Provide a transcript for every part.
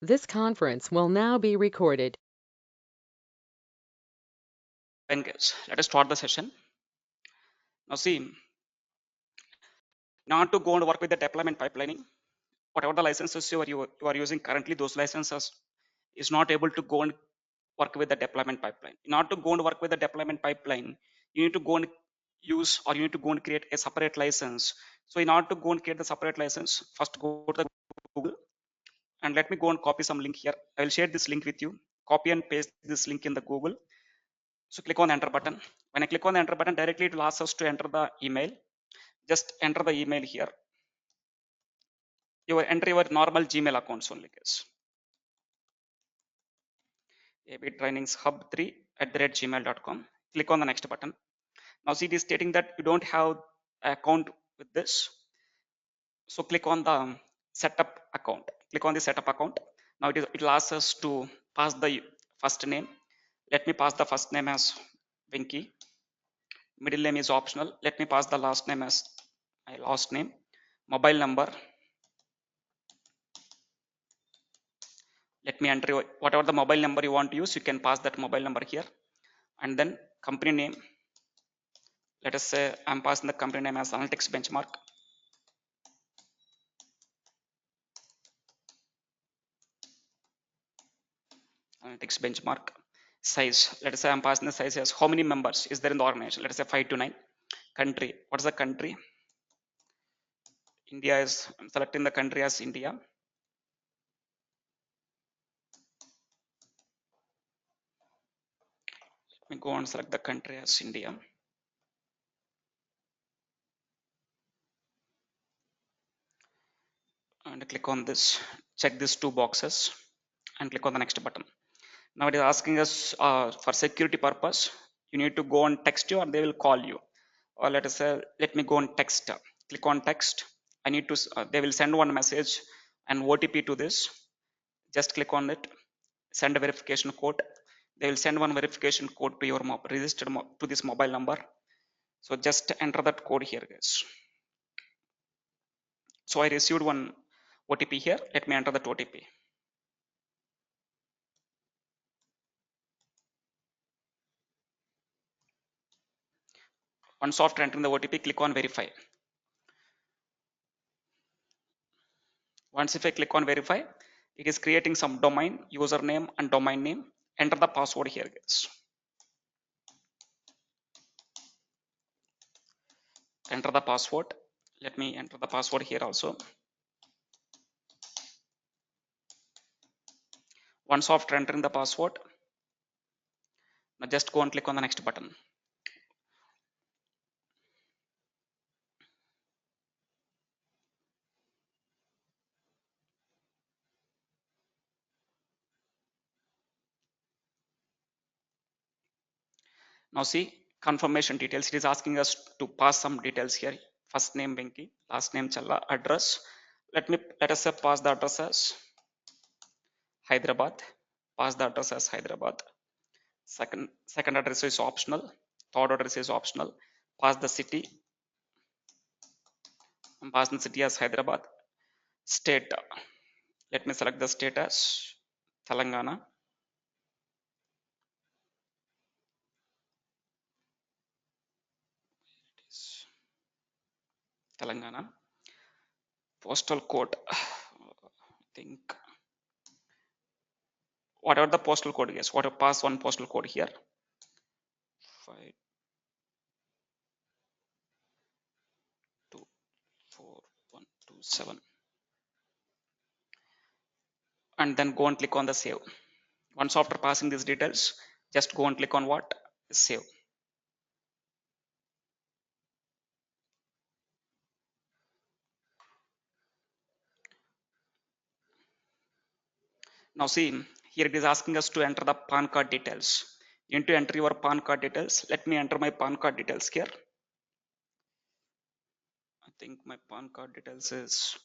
This conference will now be recorded. Fine, guys. Let us start the session. Now, see, not to go and work with the deployment pipelining, whatever the licenses you are using currently, those licenses is not able to go and work with the deployment pipeline. Not to go and work with the deployment pipeline, you need to go and use or you need to go and create a separate license. So, in order to go and create the separate license, first go to the Google and let me go and copy some link here. I will share this link with you. Copy and paste this link in the Google. So click on the enter button. When I click on the enter button, directly it will ask us to enter the email. Just enter the email here. You enter your normal Gmail accounts only, guys. AB Trainings Hub 3 @ gmail.com. Click on the next button. Now see it is stating that you don't have an account with this. So click on the setup account. Click on the setup account. Now it will ask us to pass the first name. Let me pass the first name as Vinky. Middle name is optional. Let me pass the last name as my last name. Mobile number. Let me enter whatever the mobile number you want to use. You can pass that mobile number here. And then company name. Let us say I'm passing the company name as Analytics Benchmark. Analytics Benchmark. Size. Let us say I'm passing the size as how many members is there in the organization. Let us say 5 to 9. Country. What is the country? India is, I'm selecting the country as India. Let me go and select the country as India. And click on this. Check these two boxes and click on the next button. Now it is asking us for security purpose, you need to go on text you or they will call you. Or let us say, let me go on text. Click on text. I need to, they will send one message and OTP to this. Just click on it. Send a verification code. They will send one verification code to your registered to this mobile number. So just enter that code here, guys. So I received one OTP here. Let me enter that OTP. Once after entering the OTP, click on verify. Once if I click on verify, it is creating some domain, username and domain name. Enter the password here, guys. Enter the password. Let me enter the password here also. Once after entering the password, now just go and click on the next button. Now see confirmation details. It is asking us to pass some details here. First name Venki, last name Challa, address. Let us say pass the address as Hyderabad. Pass the address as Hyderabad. Second address is optional. Third address is optional. Pass the city. I'm passing the city as Hyderabad. State. Let me select the state as Telangana. Telangana. Postal code. I think whatever the postal code is, whatever pass one postal code here. 524127. And then go and click on the save. Once after passing these details, just go and click on what? Save. Now see, here it is asking us to enter the PAN card details. You need to enter your PAN card details. Let me enter my PAN card details here. I think my PAN card details is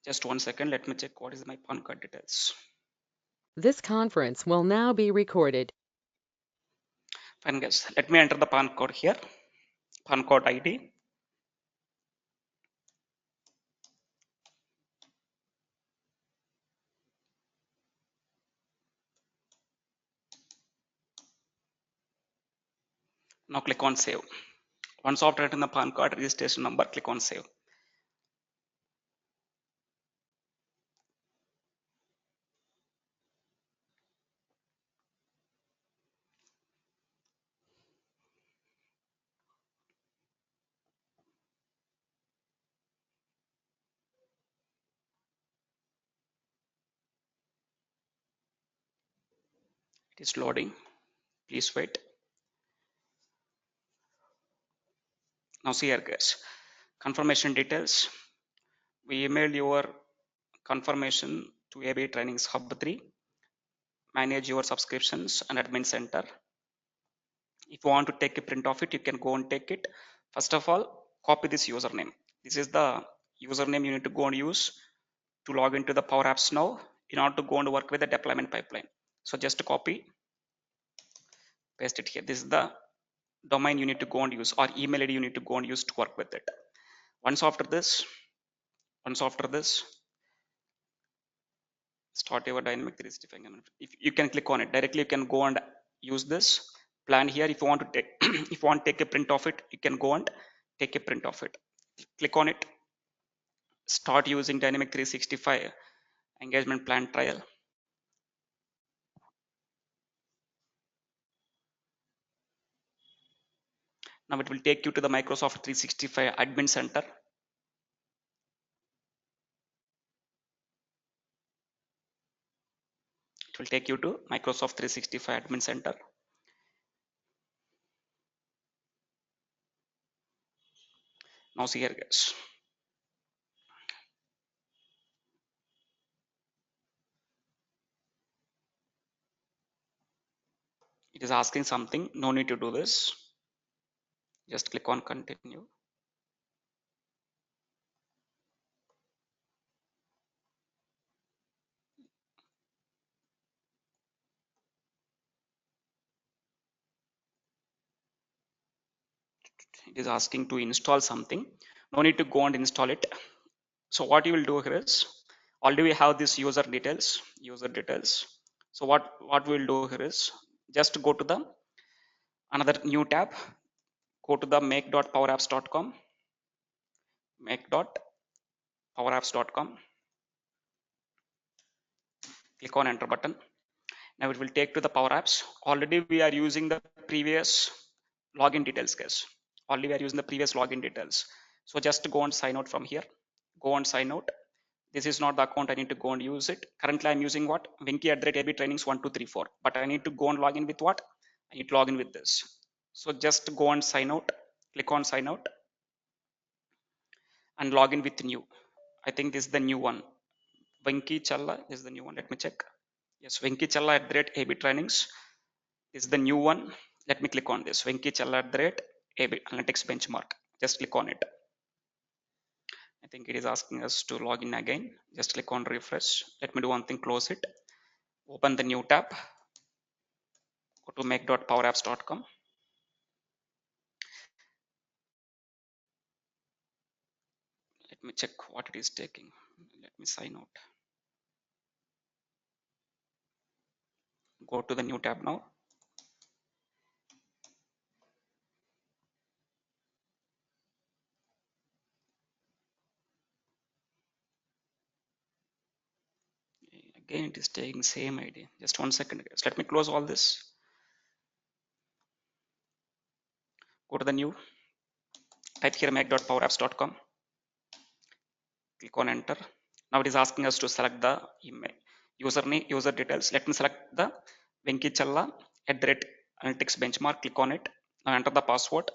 just 1 second. Let me check what is my PAN card details. This conference will now be recorded. Fine guys, let me enter the PAN code here. PAN code ID. Now click on save. Once after entering the PAN card registration number, click on save. It is loading. Please wait. Now see here guys, confirmation details. We emailed your confirmation to AB Trainings Hub 3. Manage your subscriptions and admin center. If you want to take a print of it, you can go and take it. First of all, copy this username. This is the username you need to go and use to log into the Power Apps now in order to go and work with the deployment pipeline. So just copy, paste it here. This is the domain you need to go and use, or email ID you need to go and use to work with it. Once after this, start your dynamic 365. If you can click on it directly, you can go and use this plan here. If you want to take if you want to take a print of it, you can go and take a print of it. Click on it, start using dynamic 365 engagement plan trial. Now it will take you to the Microsoft 365 admin center. It will take you to Microsoft 365 admin center. Now see here guys, it is asking something. No need to do this, just click on continue. It is asking to install something. No need to go and install it. So what you will do here is, already we have this user details. So what we will do here is, just go to the another new tab, go to the make.powerapps.com, make.powerapps.com, click on enter button. Now it will take to the Power Apps. Already we are using the previous login details guys. Already we are using the previous login details. So just go and sign out from here. Go and sign out. This is not the account I need to go and use it. Currently I'm using what? Venki@abtrainings1234. But I need to go and log in with what? I need to log in with this. So just go and sign out. Click on sign out and log in with new. I think this is the new one. Venki Challa is the new one. Let me check. Yes, Venki Challa @AB Trainings is the new one. Let me click on this. Venki Challa @AB Analytics Benchmark. Just click on it. I think it is asking us to log in again. Just click on refresh. Let me do one thing, close it. Open the new tab. Go to make.powerapps.com. Let me check what it is taking. Let me sign out. Go to the new tab now. Again, it is taking same ID. Just 1 second, guys. Let me close all this. Go to the new. Type here make.powerapps.com. Click on enter. Now it is asking us to select the email, username, user details. Let me select the Venki Challa @analytics benchmark. Click on it. Now enter the password.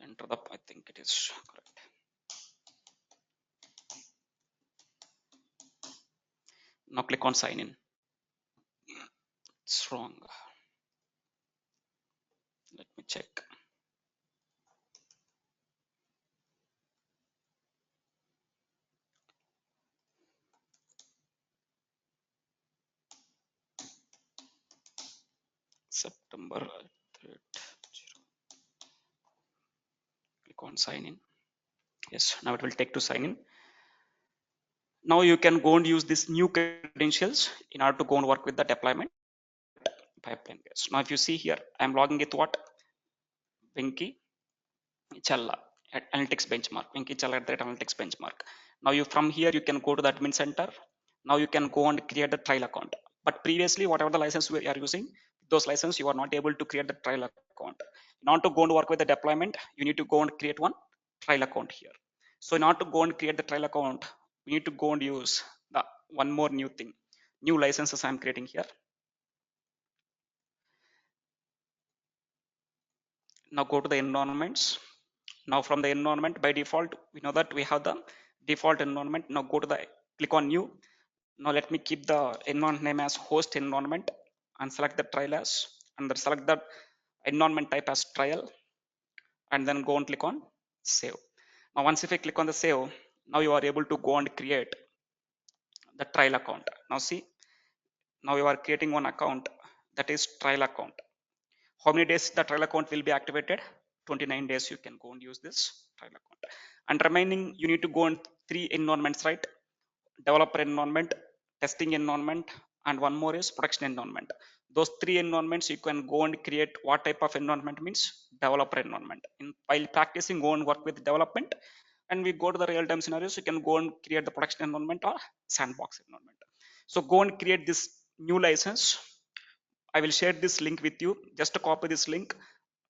Enter the, I think it is correct. Now click on sign in. It's wrong. Let me check. September 3rd. Click on sign in. Yes, now it will take to sign in. Now you can go and use this new credentials in order to go and work with the deployment pipeline. Yes. Now if you see here, I'm logging with what? Venki Challa at analytics benchmark. Venki Challa at that analytics benchmark. Now you from here you can go to the admin center. Now you can go and create the trial account. But previously, whatever the license we are using, those license you are not able to create the trial account. In order to go and work with the deployment, you need to go and create one trial account here. So in order to go and create the trial account, we need to go and use the one more new thing, new licenses I'm creating here. Now go to the environments. Now from the environment, by default, we know that we have the default environment. Now go to the, click on new. Now let me keep the environment name as host environment and select the trial as, and then select the environment type as trial, and then go and click on save. Now once if I click on the save, now you are able to go and create the trial account. Now see, now you are creating one account, that is trial account. How many days the trial account will be activated? 29 days you can go and use this trial account. And remaining, you need to go in 3 environments, right? Developer environment, testing environment, and one more is production environment. Those 3 environments you can go and create what type of environment means developer environment. While practicing, go and work with development, and we go to the real-time scenarios, you can go and create the production environment or sandbox environment. So go and create this new license. I will share this link with you. Just copy this link,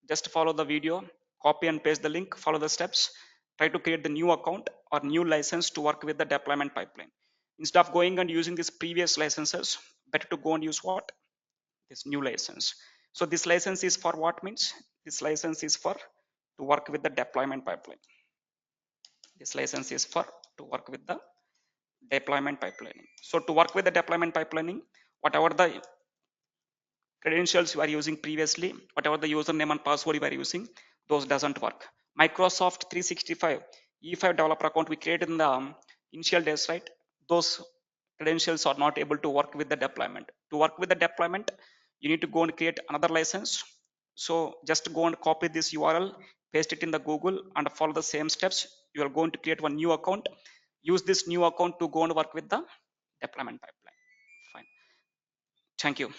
just follow the video, copy and paste the link, follow the steps, try to create the new account or new license to work with the deployment pipeline. Instead of going and using these previous licenses, better to go and use what? This new license. So this license is for what means? This license is for to work with the deployment pipeline. This license is for to work with the deployment pipelining. So to work with the deployment pipelining, whatever the credentials you are using previously, whatever the username and password you are using, those doesn't work. Microsoft 365 E5 developer account we created in the initial days, right? Those credentials are not able to work with the deployment. To work with the deployment, you need to go and create another license. So just go and copy this URL, paste it in the Google, and follow the same steps. You are going to create one new account. Use this new account to go and work with the deployment pipeline. Fine. Thank you.